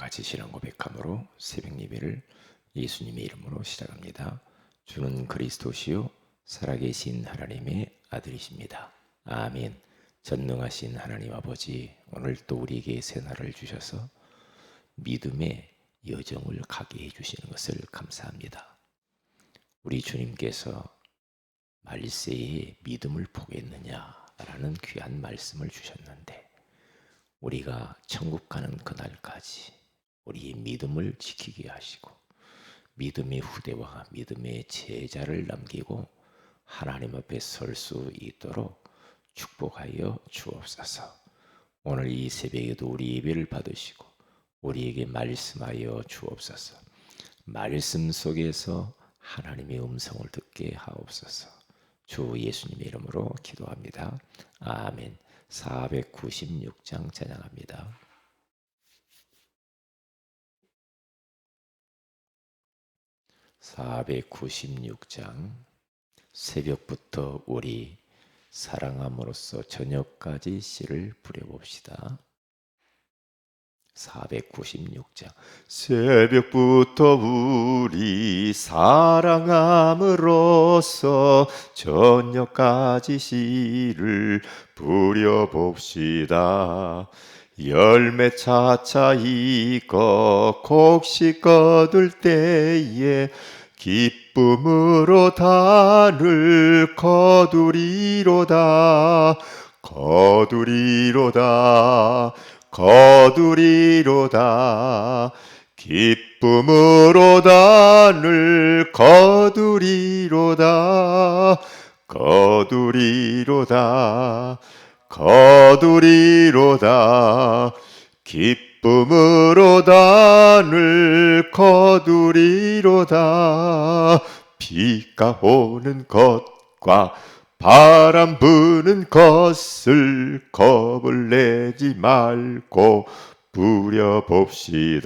같이 신앙 고백함으로 새벽 예배를 예수님의 이름으로 시작합니다. 주는 그리스도시요 살아계신 하나님의 아들이십니다. 아멘. 전능하신 하나님 아버지, 오늘 또 우리에게 새날을 주셔서 믿음의 여정을 가게 해주시는 것을 감사합니다. 우리 주님께서 말세에 믿음을 보겠느냐라는 귀한 말씀을 주셨는데, 우리가 천국 가는 그날까지 우리의 믿음을 지키게 하시고 믿음의 후대와 믿음의 제자를 남기고 하나님 앞에 설 수 있도록 축복하여 주옵소서. 오늘 이 새벽에도 우리 예배를 받으시고 우리에게 말씀하여 주옵소서. 말씀 속에서 하나님의 음성을 듣게 하옵소서. 주 예수님의 이름으로 기도합니다. 아멘. 496장 찬양합니다. (496장) 새벽부터 우리 사랑함으로써 저녁까지 씨를 뿌려봅시다. 496장 새벽부터 우리 사랑함으로써 저녁까지 씨를 뿌려봅시다. 열매 차차 익어 곡식 거둘 때에 기쁨으로 단을 거두리로다. 거두리로다. 거두리로다. 기쁨으로 단을 거두리로다. 거두리로다. 거두리로다. 기쁨으로 단을 거두리로다. 비가 오는 것과 바람 부는 것을 겁을 내지 말고 뿌려봅시다.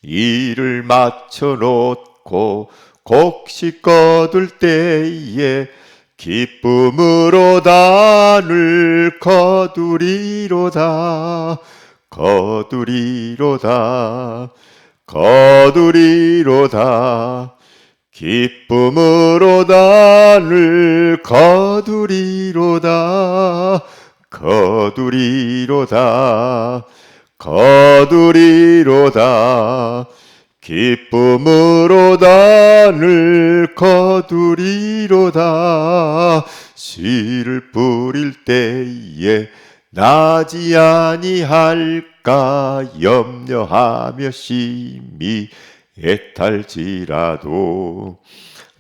일을 마쳐 놓고 곡식 거둘 때에 기쁨으로 단을 거두리로다. 거두리로다. 거두리로다. 기쁨으로 단을 거두리로다. 거두리로다. 거두리로다. 기쁨으로 단을 거두리로다. 씨를 뿌릴 때에 나지 아니할까 염려하며 심히 애탈지라도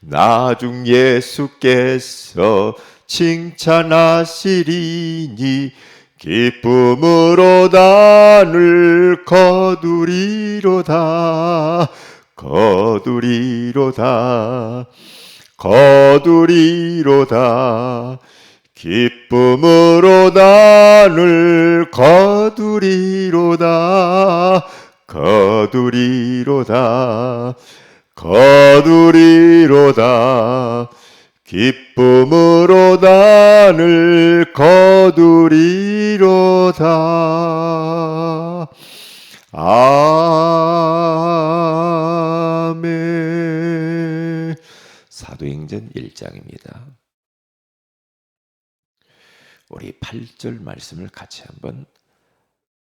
나중 예수께서 칭찬하시리니 기쁨으로 단을 거두리로다. 거두리로다. 거두리로다. 기쁨으로 단을 거두리로다. 거두리로다. 거두리로다. 기쁨으로 단을 거두리로다. 아멘. 사도행전 1장입니다. 우리 8절 말씀을 같이 한번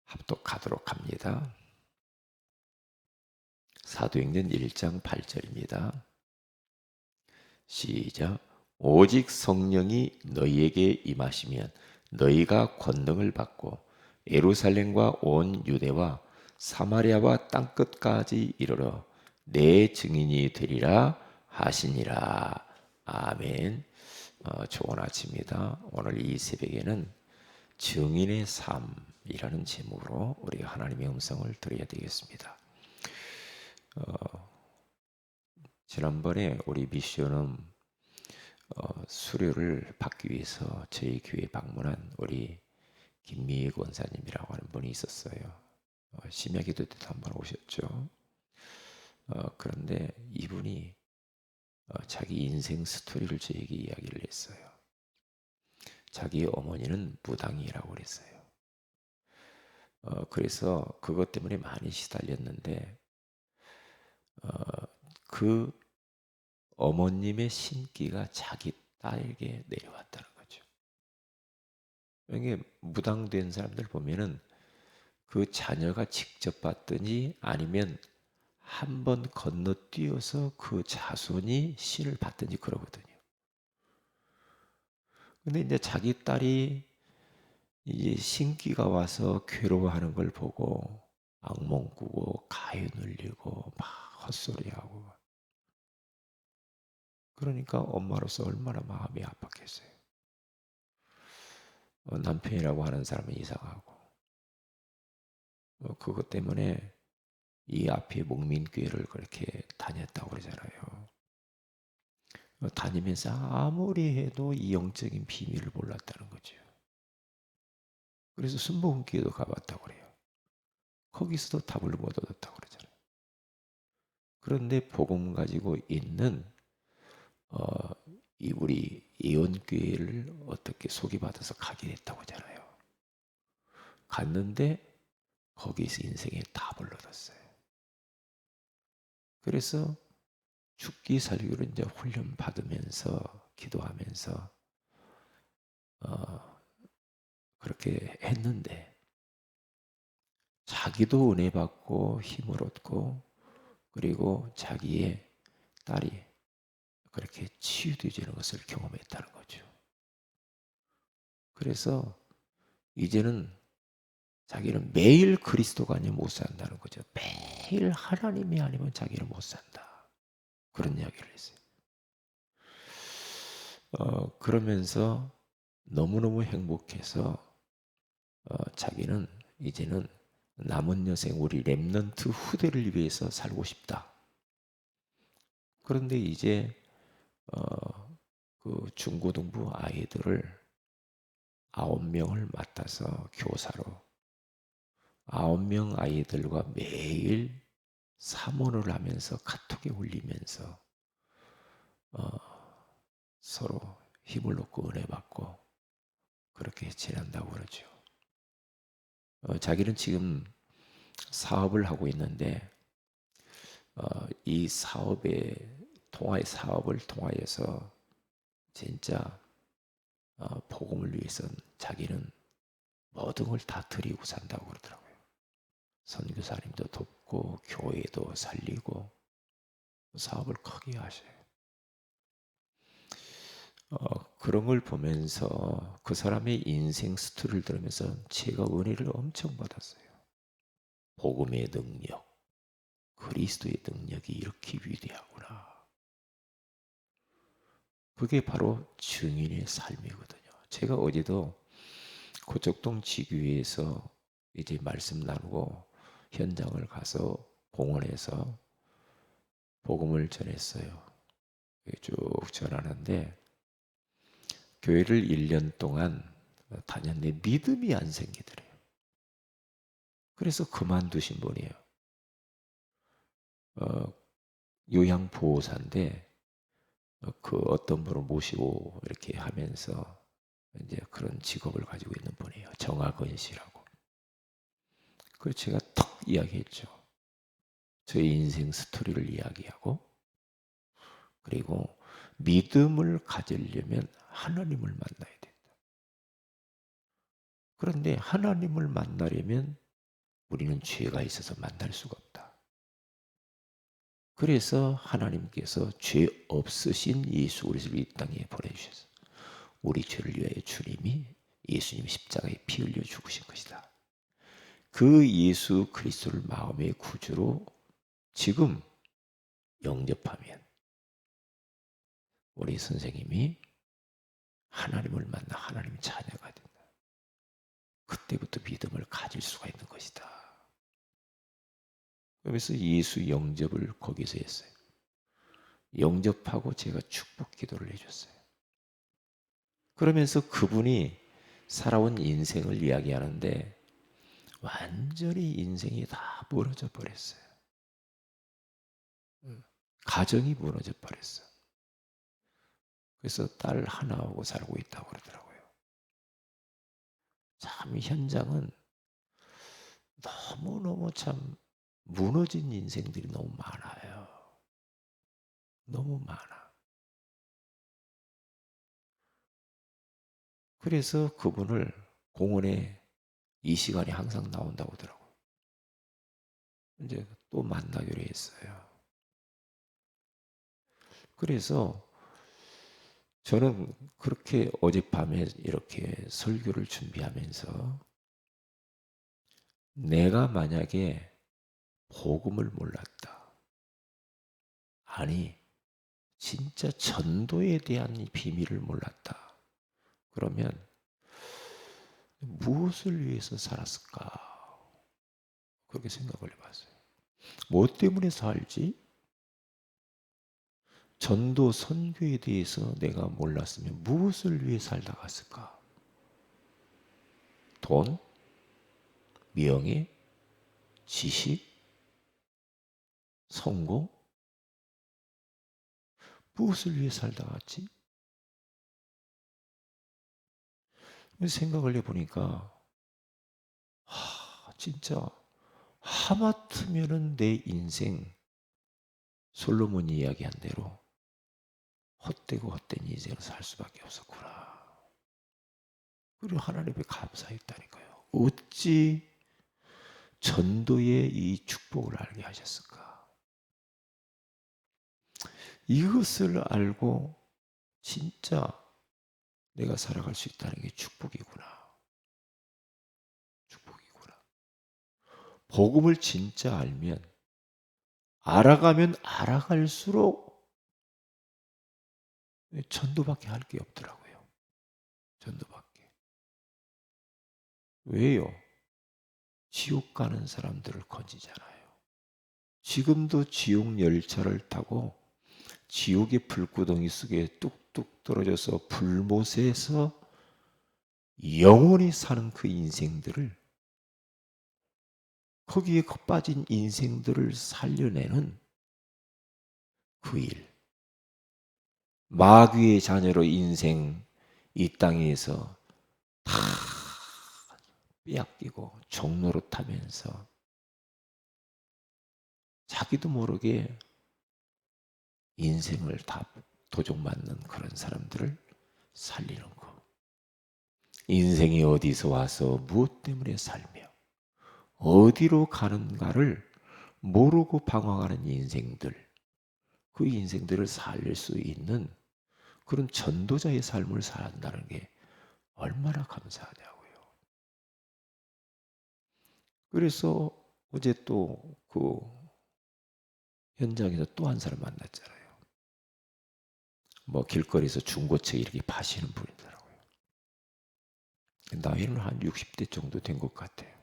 합독하도록 합니다. 사도행전 1장 8절입니다. 시작. 오직 성령이 너희에게 임하시면 너희가 권능을 받고 예루살렘과 온 유대와 사마리아와 땅끝까지 이르러 내 증인이 되리라 하시니라. 아멘. 좋은 아침입니다. 오늘 이 새벽에는 증인의 삶이라는 제목으로 우리가 하나님의 음성을 들어야 되겠습니다. 지난번에 우리 미션은 수료를 받기 위해서 저희 교회 방문한 우리 김미애 권사님이라고 하는 분이 있었어요. 심야기도 때도 한번 오셨죠. 그런데 이분이 자기 인생 스토리를 저에게 이야기를 했어요. 자기 어머니는 무당이라고 그랬어요. 그래서 그것 때문에 많이 시달렸는데 어, 그 어머님의 신기가 자기 딸에게 내려왔다는 거죠. 이게 무당된 사람들 보면은 그 자녀가 직접 받든지 아니면 한 번 건너뛰어서 그 자손이 신을 받든지 그러거든요. 근데 이제 자기 딸이 이제 신기가 와서 괴로워하는 걸 보고 악몽 꾸고 가위 눌리고 막 헛소리하고, 그러니까 엄마로서 얼마나 마음이 아팠겠어요. 남편이라고 하는 사람은 이상하고, 그것 때문에 이 앞에 목민교회를 그렇게 다녔다고 그러잖아요. 다니면서 아무리 해도 이 영적인 비밀을 몰랐다는 거죠. 그래서 순복음교회도 가봤다고 그래요. 거기서도 답을 못 얻었다고 그러잖아요. 그런데 복음 가지고 있는 어, 이 우리 예언교회를 어떻게 소개받아서 가게 됐다고 하잖아요. 갔는데 거기서 인생의 답을 얻었어요. 그래서 죽기 살기로 이제 훈련 받으면서 기도하면서 그렇게 했는데 자기도 은혜 받고 힘을 얻고, 그리고 자기의 딸이 그렇게 치유되지는 것을 경험했다는 거죠. 그래서 이제는 자기는 매일 그리스도가 아니면 못 산다는 거죠. 매일 하나님이 아니면 자기는 못 산다. 그런 이야기를 했어요. 그러면서 너무너무 행복해서 자기는 이제는 남은 여생 우리 렘넌트 후대를 위해서 살고 싶다. 그런데 이제 그 중고등부 아이들을 9명을 맡아서 교사로 9명 아이들과 매일 사모를 하면서 카톡에 올리면서 서로 힘을 얻고 은혜 받고 그렇게 지낸다고 그러죠. 자기는 지금 사업을 하고 있는데 이 사업의 사업을 통하여서 진짜 복음을 위해서는 자기는 모든 걸 다 드리고 산다고 그러더라고요. 선교사님도 돕고 교회도 살리고 사업을 크게 하셔요. 그런 걸 보면서 그 사람의 인생 스토리를 들으면서 제가 은혜를 엄청 받았어요. 복음의 능력, 그리스도의 능력이 이렇게 위대하구나. 그게 바로 증인의 삶이거든요. 제가 어제도 고척동 지교회에서 이제 말씀 나누고 현장을 가서 공원에서 복음을 전했어요. 쭉 전하는데 교회를 1년 동안 다녔는데 믿음이 안 생기더래요. 그래서 그만두신 분이에요. 어, 요양보호사인데 그 어떤 분을 모시고 이렇게 하면서 이제 그런 직업을 가지고 있는 분이에요. 정학은 씨라고. 그 제가 턱 이야기했죠. 저의 인생 스토리를 이야기하고, 그리고 믿음을 가지려면 하나님을 만나야 된다. 그런데 하나님을 만나려면 우리는 죄가 있어서 만날 수가 없다. 그래서 하나님께서 죄 없으신 예수 그리스도를 이 땅에 보내주셔서 우리 죄를 위하여 주님이 예수님 십자가에 피 흘려 죽으신 것이다. 그 예수 그리스도를 마음의 구주로 지금 영접하면 우리 선생님이 하나님을 만나 하나님 자녀가 된다. 그때부터 믿음을 가질 수가 있는 것이다. 그래서 예수 영접을 거기서 했어요. 영접하고 제가 축복 기도를 해줬어요. 그러면서 그분이 살아온 인생을 이야기하는데 완전히 인생이 다 무너져 버렸어요. 가정이 무너져 버렸어. 그래서 딸 하나하고 살고 있다고 그러더라고요. 참 현장은 너무너무 참 무너진 인생들이 너무 많아요. 너무 많아. 그래서 그분을 공원에 이 시간에 항상 나온다고 하더라고요. 이제 또 만나기로 했어요. 그래서 저는 그렇게 어젯밤에 이렇게 설교를 준비하면서 내가 만약에 복음을 몰랐다. 아니, 진짜 전도에 대한 이 비밀을 몰랐다. 그러면 무엇을 위해서 살았을까? 그렇게 생각을 해봤어요. 뭐 때문에 살지? 전도 선교에 대해서 내가 몰랐으면 무엇을 위해 살다 갔을까? 돈? 명예? 지식? 성공? 무엇을 위해 살다 갔지? 생각을 해보니까 진짜 하마터면은 내 인생 솔로몬이 이야기한 대로 헛되고 헛된 인생을 살 수밖에 없었구나. 그리고 하나님께 감사했다니까요. 어찌 전도의 이 축복을 알게 하셨을까? 이것을 알고 진짜 내가 살아갈 수 있다는 게 축복이구나. 축복이구나. 복음을 진짜 알면 알아가면 알아갈수록 전도밖에 할 게 없더라고요. 전도밖에. 왜요? 지옥 가는 사람들을 건지잖아요. 지금도 지옥 열차를 타고 지옥의 불구덩이 속에 뚝뚝 떨어져서 불못에서 영원히 사는 그 인생들을, 거기에 빠진 인생들을 살려내는 그 일. 마귀의 자녀로 인생 이 땅에서 다 빼앗기고 종노릇하면서 자기도 모르게 인생을 다 도둑맞는 그런 사람들을 살리는 거. 인생이 어디서 와서 무엇 때문에 살며 어디로 가는가를 모르고 방황하는 인생들, 그 인생들을 살릴 수 있는 그런 전도자의 삶을 살아간다는 게 얼마나 감사하냐고요. 그래서 어제 또 그 현장에서 또 한 사람 만났잖아요. 뭐 길거리에서 중고책 이렇게 파시는 분이더라고요. 나이는 한 60대 정도 된 것 같아요.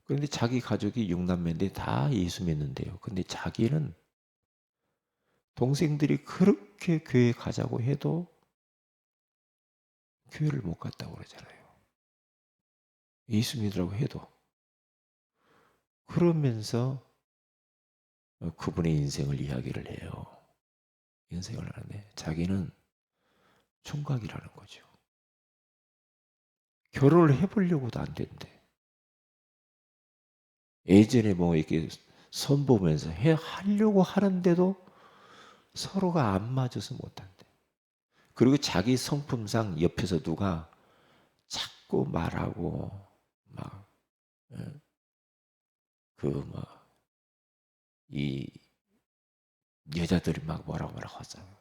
그런데 자기 가족이 6남매인데 다 예수 믿는데요. 근데 자기는 동생들이 그렇게 교회 가자고 해도 교회를 못 갔다고 그러잖아요. 예수 믿으라고 해도. 그러면서 그분의 인생을 이야기를 해요. 인생을 하는데 자기는 총각이라는 거죠. 결혼을 해보려고도 안 된대. 예전에 뭐 이렇게 선보면서 하려고 하는데도 서로가 안 맞아서 못한대. 그리고 자기 성품상 옆에서 누가 자꾸 말하고 막 그 뭐 이 여자들이 막 뭐라고 하잖아요.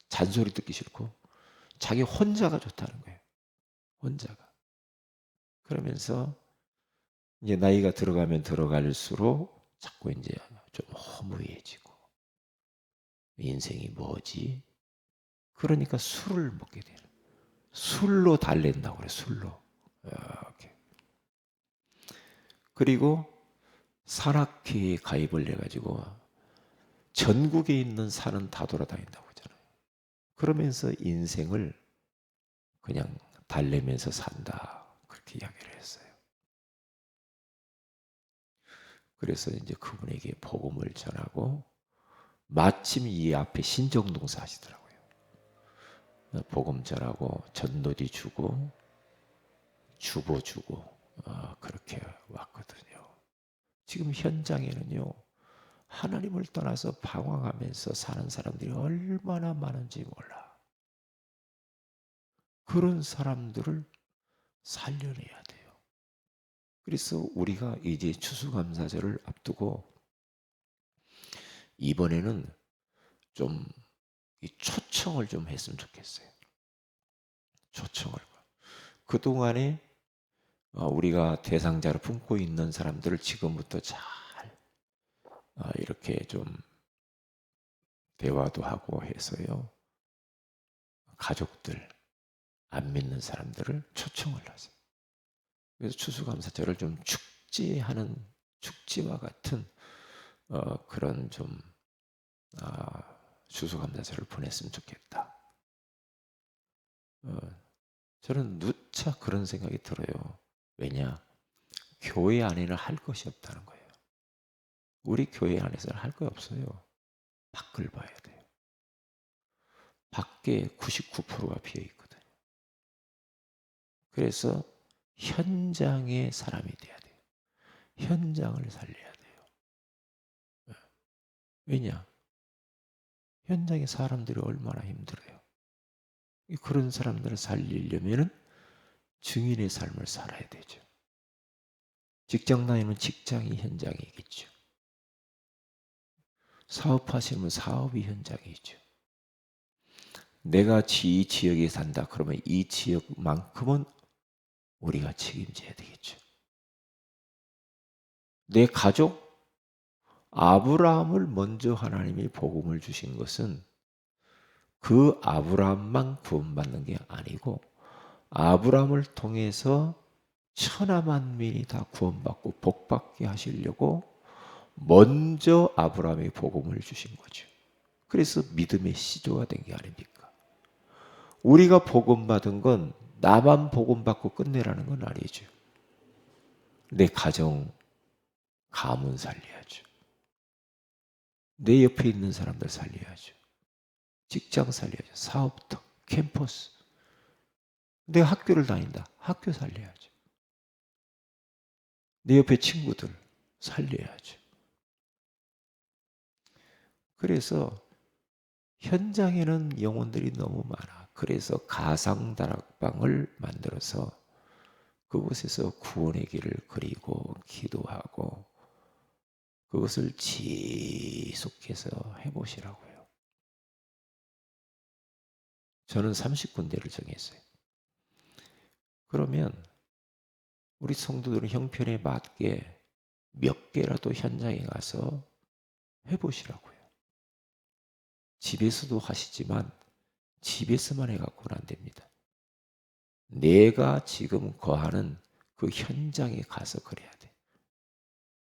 잔소리 듣기 싫고 자기 혼자가 좋다는 거예요. 혼자가. 그러면서 이제 나이가 들어가면 들어갈수록 자꾸 이제 좀 허무해지고 인생이 뭐지? 그러니까 술을 먹게 되는. 술로 달랜다고 그래. 술로. 이렇게. 그리고 산악회에 가입을 해가지고 전국에 있는 산은 다 돌아다닌다고 하잖아요. 그러면서 인생을 그냥 달래면서 산다. 그렇게 이야기를 했어요. 그래서 이제 그분에게 복음을 전하고 마침 이 앞에 신정동사 하시더라고요. 복음 전하고 전도지 주고 주보 주고 그렇게 왔거든요. 지금 현장에는요, 하나님을 떠나서 방황하면서 사는 사람들이 얼마나 많은지 몰라. 그런 사람들을 살려내야 돼요. 그래서 우리가 이제 추수감사절을 앞두고 이번에는 좀 이 초청을 좀 했으면 좋겠어요. 초청을. 그동안에 우리가 대상자를 품고 있는 사람들을 지금부터 잘 이렇게 좀 대화도 하고 해서요. 가족들, 안 믿는 사람들을 초청을 하세요. 그래서 추수감사절을 좀 축제와 같은 그런 좀 추수감사절을 보냈으면 좋겠다. 저는 누차 그런 생각이 들어요. 왜냐? 교회 안에는 할 것이 없다는 거예요. 우리 교회 안에서는 할 거 없어요. 밖을 봐야 돼요. 밖에 99%가 비어 있거든요. 그래서 현장의 사람이 돼야 돼요. 현장을 살려야 돼요. 왜냐? 현장의 사람들이 얼마나 힘들어요. 그런 사람들을 살리려면 증인의 삶을 살아야 되죠. 직장 다니면 직장이 현장이겠죠. 사업하시면 사업이 현장이죠. 내가 이 지역에 산다 그러면 이 지역만큼은 우리가 책임져야 되겠죠. 내 가족 아브라함을 먼저 하나님이 복음을 주신 것은 그 아브라함만 구원받는 게 아니고 아브라함을 통해서 천하만민이 다 구원받고 복받게 하시려고 먼저 아브라함의 복음을 주신 거죠. 그래서 믿음의 시조가 된 게 아닙니까? 우리가 복음받은 건 나만 복음받고 끝내라는 건 아니죠. 내 가정, 가문 살려야죠. 내 옆에 있는 사람들 살려야죠. 직장 살려야죠. 사업터, 캠퍼스. 내가 학교를 다닌다. 학교 살려야죠. 내 옆에 친구들 살려야죠. 그래서 현장에는 영혼들이 너무 많아. 그래서 가상 다락방을 만들어서 그곳에서 구원의 길을 그리고 기도하고 그것을 지속해서 해보시라고요. 저는 30군데를 정했어요. 그러면 우리 성도들은 형편에 맞게 몇 개라도 현장에 가서 해보시라고요. 집에서도 하시지만 집에서만 해갖고는 안 됩니다. 내가 지금 거하는 그 현장에 가서 그래야 돼.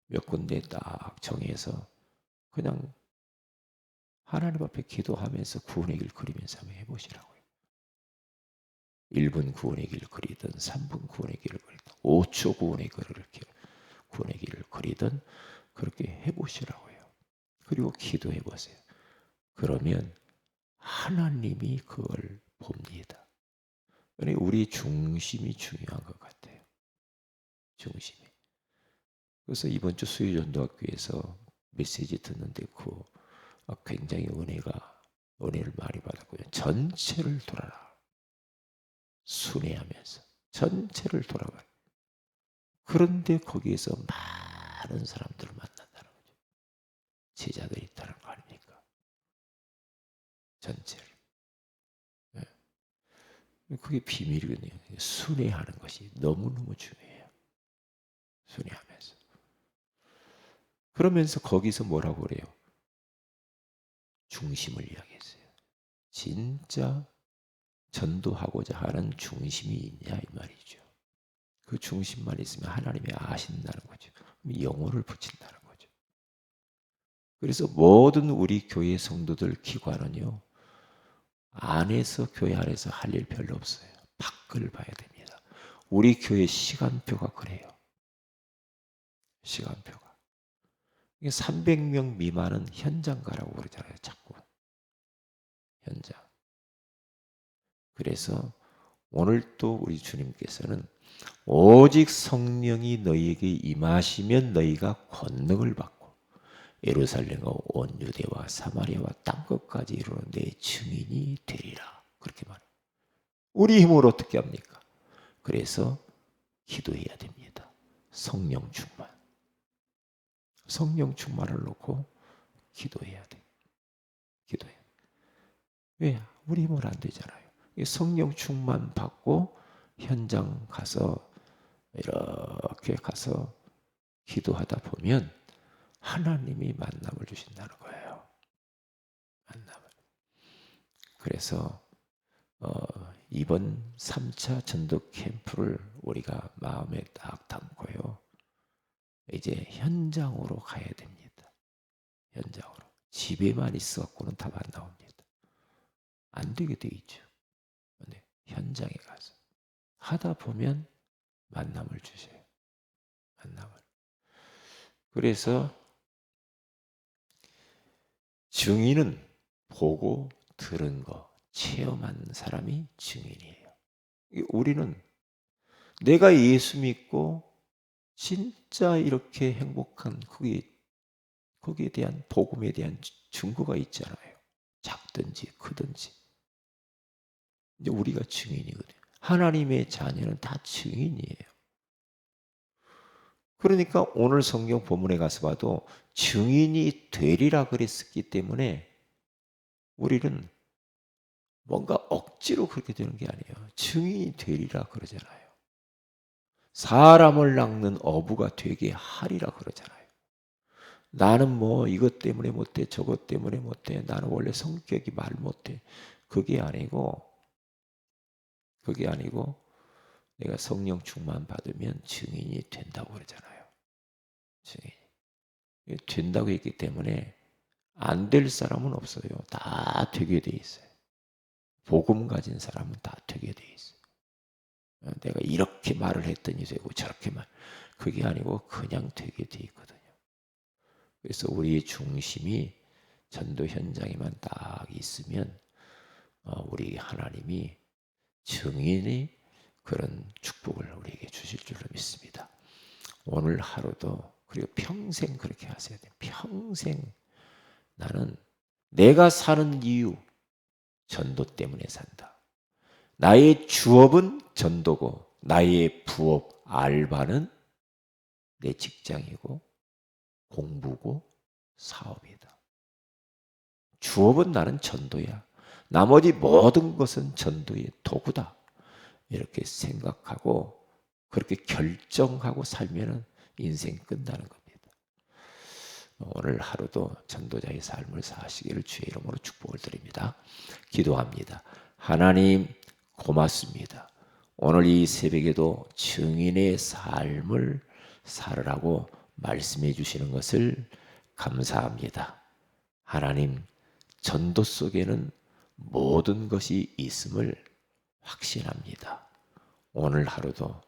몇 군데 딱 정해서 그냥 하나님 앞에 기도하면서 구원의 길 그리면서 한번 해보시라고요. 1분 구원의 길 그리든 3분 구원의 길을 그리든 5초 구원의 길을 그리든 그렇게 해보시라고요. 그리고 기도해보세요. 그러면 하나님이 그걸 봅니다. 우리 중심이 중요한 것 같아요. 중심이. 그래서 이번 주 수요전도학교에서 메시지 듣는데 굉장히 은혜를 많이 받았고요. 전체를 돌아라. 순회하면서 전체를 돌아가요. 그런데 거기에서 많은 사람들을 만난다는 거죠. 제자들이 있다는 거 아닙니까? 전체를. 네. 그게 비밀이거든요. 순회하는 것이 너무너무 중요해요. 순회하면서. 그러면서 거기서 뭐라고 그래요? 중심을 이야기했어요. 진짜 전도하고자 하는 중심이 있냐 이 말이죠. 그 중심만 있으면 하나님이 아신다는 거죠. 영혼을 붙인다는 거죠. 그래서 모든 우리 교회 성도들 기관은요. 교회 안에서 할 일 별로 없어요. 밖을 봐야 됩니다. 우리 교회 시간표가 그래요. 시간표가. 300명 미만은 현장 가라고 그러잖아요. 자꾸. 현장. 그래서 오늘 또 우리 주님께서는 오직 성령이 너희에게 임하시면 너희가 권능을 받고 예루살렘과 온 유대와 사마리아와 땅끝까지 이르러 내 증인이 되리라. 그렇게 말해요. 우리 힘으로 어떻게 합니까? 그래서 기도해야 됩니다. 성령 충만. 성령 충만을 놓고 기도해야 돼. 기도해. 왜? 우리 힘으로 안 되잖아요. 성령 충만 받고 현장 가서 이렇게 가서 기도하다 보면 하나님이 만남을 주신다는 거예요. 만남을. 그래서 이번 3차 전도 캠프를 우리가 마음에 딱 담고요. 이제 현장으로 가야 됩니다. 현장으로. 집에만 있어갖고는 답 안 나옵니다. 안 되게 돼 있죠. 네, 현장에 가서 하다 보면 만남을 주세요. 만남을. 그래서 증인은 보고 들은 거, 체험한 사람이 증인이에요. 우리는 내가 예수 믿고 진짜 이렇게 행복한 거기에 대한 복음에 대한 증거가 있잖아요. 작든지 크든지. 이제 우리가 증인이거든요. 하나님의 자녀는 다 증인이에요. 그러니까 오늘 성경 본문에 가서 봐도 증인이 되리라 그랬었기 때문에 우리는 뭔가 억지로 그렇게 되는 게 아니에요. 증인이 되리라 그러잖아요. 사람을 낚는 어부가 되게 하리라 그러잖아요. 나는 뭐 이것 때문에 못해, 저것 때문에 못해, 나는 원래 성격이 말 못해. 그게 아니고 내가 성령 충만 받으면 증인이 된다고 그러잖아요. 증인이 된다고 했기 때문에 안 될 사람은 없어요. 다 되게 돼 있어요. 복음 가진 사람은 다 되게 돼 있어요. 내가 이렇게 말을 했더니 되고 저렇게 그게 아니고 그냥 되게 돼 있거든요. 그래서 우리의 중심이 전도 현장에만 딱 있으면 우리 하나님이 증인이 그런 축복을 우리에게 주실 줄로 믿습니다. 오늘 하루도 그리고 평생 그렇게 하셔야 돼요. 평생 나는 내가 사는 이유 전도 때문에 산다. 나의 주업은 전도고 나의 부업 알바는 내 직장이고 공부고 사업이다. 주업은 나는 전도야. 나머지 모든 것은 전도의 도구다. 이렇게 생각하고 그렇게 결정하고 살면 인생 끝나는 겁니다. 오늘 하루도 전도자의 삶을 사시기를 주의 이름으로 축복을 드립니다. 기도합니다. 하나님 고맙습니다. 오늘 이 새벽에도 증인의 삶을 살으라고 말씀해 주시는 것을 감사합니다. 하나님, 전도 속에는 모든 것이 있음을 확신합니다. 오늘 하루도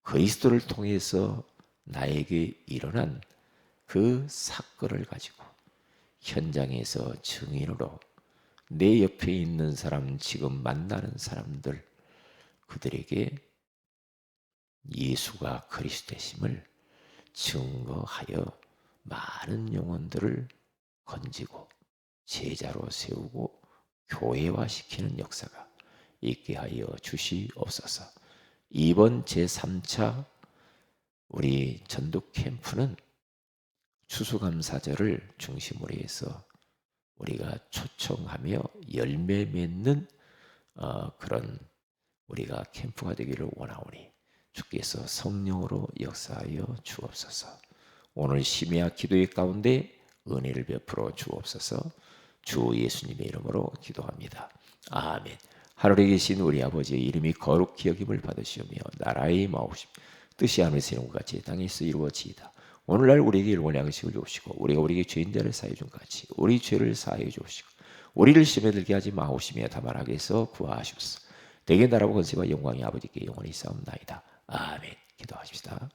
그리스도를 통해서 나에게 일어난 그 사건을 가지고 현장에서 증인으로 내 옆에 있는 사람, 지금 만나는 사람들, 그들에게 예수가 그리스도심을 증거하여 많은 영혼들을 건지고 제자로 세우고 교회화시키는 역사가 있게 하여 주시옵소서. 이번 제3차 우리 전도 캠프는 추수감사절을 중심으로 해서 우리가 초청하며 열매 맺는 그런 우리가 캠프가 되기를 원하오니 주께서 성령으로 역사하여 주옵소서. 오늘 심야 기도의 가운데 은혜를 베풀어 주옵소서. 주 예수님의 이름으로 기도합니다. 아멘. 하늘에 계신 우리 아버지의 이름이 거룩히 여김을 받으시오며 나라의 마옵심 뜻이 하늘에서 이룬 것 같이 땅에서 이루어지이다. 오늘날 우리에게 일용할 양식을 주옵시고 우리가 우리에게 죄인들을 사해 준 같이 우리 죄를 사해 주옵시고 우리를 시험에 들게 하지 마옵시며 다만 악에서 구하시옵소서. 대개 나라와 권세와 영광이 아버지께 영원히 싸움나이다. 아멘. 기도하십시다.